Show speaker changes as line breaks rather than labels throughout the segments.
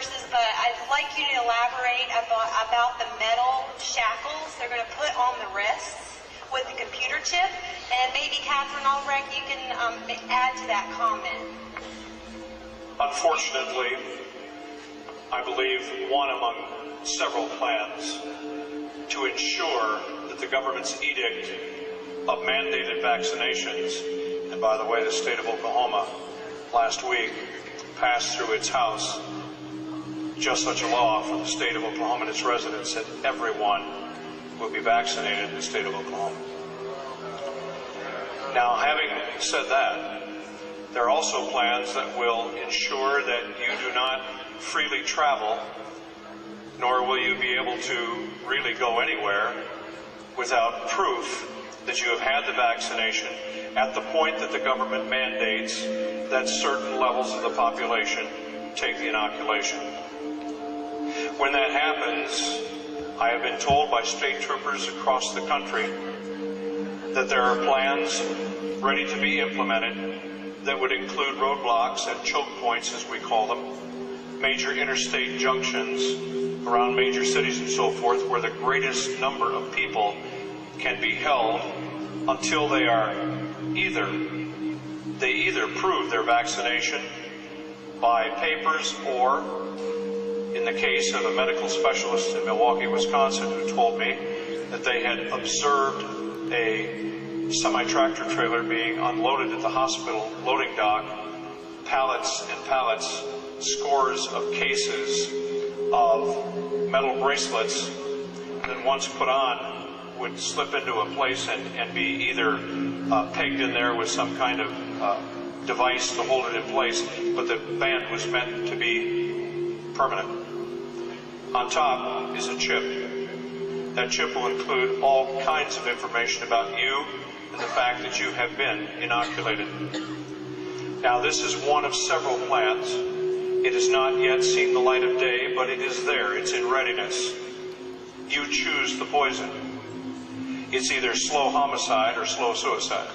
resources, but I'd like you to elaborate about the metal shackles they're going to put on the wrists with the computer chip, and maybe Catherine Albrecht, you can add to that comment.
Unfortunately, I believe one among several plans to ensure that the government's edict of mandated vaccinations, and by the way, the state of Oklahoma last week passed through its House just such a law for the state of Oklahoma and its residents that everyone will be vaccinated in the state of Oklahoma. Now, having said that, there are also plans that will ensure that you do not freely travel, nor will you be able to really go anywhere without proof that you have had the vaccination at the point that the government mandates that certain levels of the population take the inoculation. When that happens, I have been told by state troopers across the country that there are plans ready to be implemented that would include roadblocks and choke points, as we call them, major interstate junctions around major cities and so forth, where the greatest number of people can be held until they are either prove their vaccination by papers, or in the case of a medical specialist in Milwaukee, Wisconsin, who told me that they had observed a semi-tractor trailer being unloaded at the hospital loading dock, pallets and pallets, scores of cases of metal bracelets that once put on would slip into a place and be either pegged in there with some kind of device to hold it in place, but the band was meant to be permanent. On top is a chip. That chip will include all kinds of information about you and the fact that you have been inoculated. Now, this is one of several plans. It has not yet seen the light of day, but it is there. It's in readiness. You choose the poison. It's either slow homicide or slow suicide.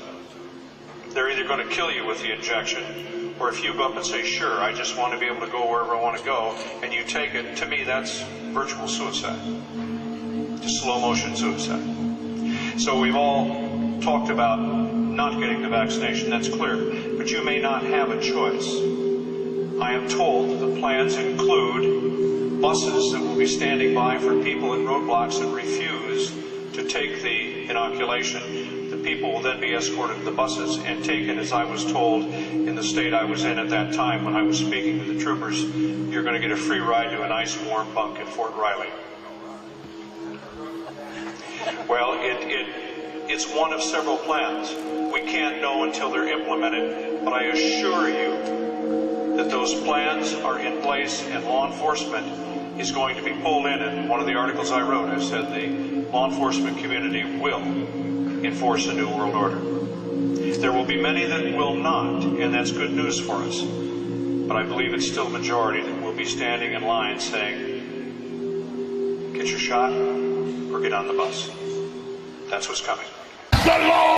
They're either going to kill you with the injection, or if you go up and say, sure, I just want to be able to go wherever I want to go, and you take it, to me, that's virtual suicide. Just slow motion suicide. So we've all talked about not getting the vaccination, that's clear, but you may not have a choice. I am told that the plans include buses that will be standing by for people at roadblocks that refuse to take the inoculation. The people will then be escorted to the buses and taken, as I was told in the state I was in at that time when I was speaking to the troopers, you're going to get a free ride to a nice warm bunk at Fort Riley. Well, it's one of several plans. We can't know until they're implemented, but I assure you that those plans are in place, and law enforcement is going to be pulled in. And one of the articles I wrote, I said the law enforcement community will enforce a new world order. There will be many that will not, and that's good news for us. But I believe it's still a majority that will be standing in line saying, get your shot or get on the bus. That's what's coming.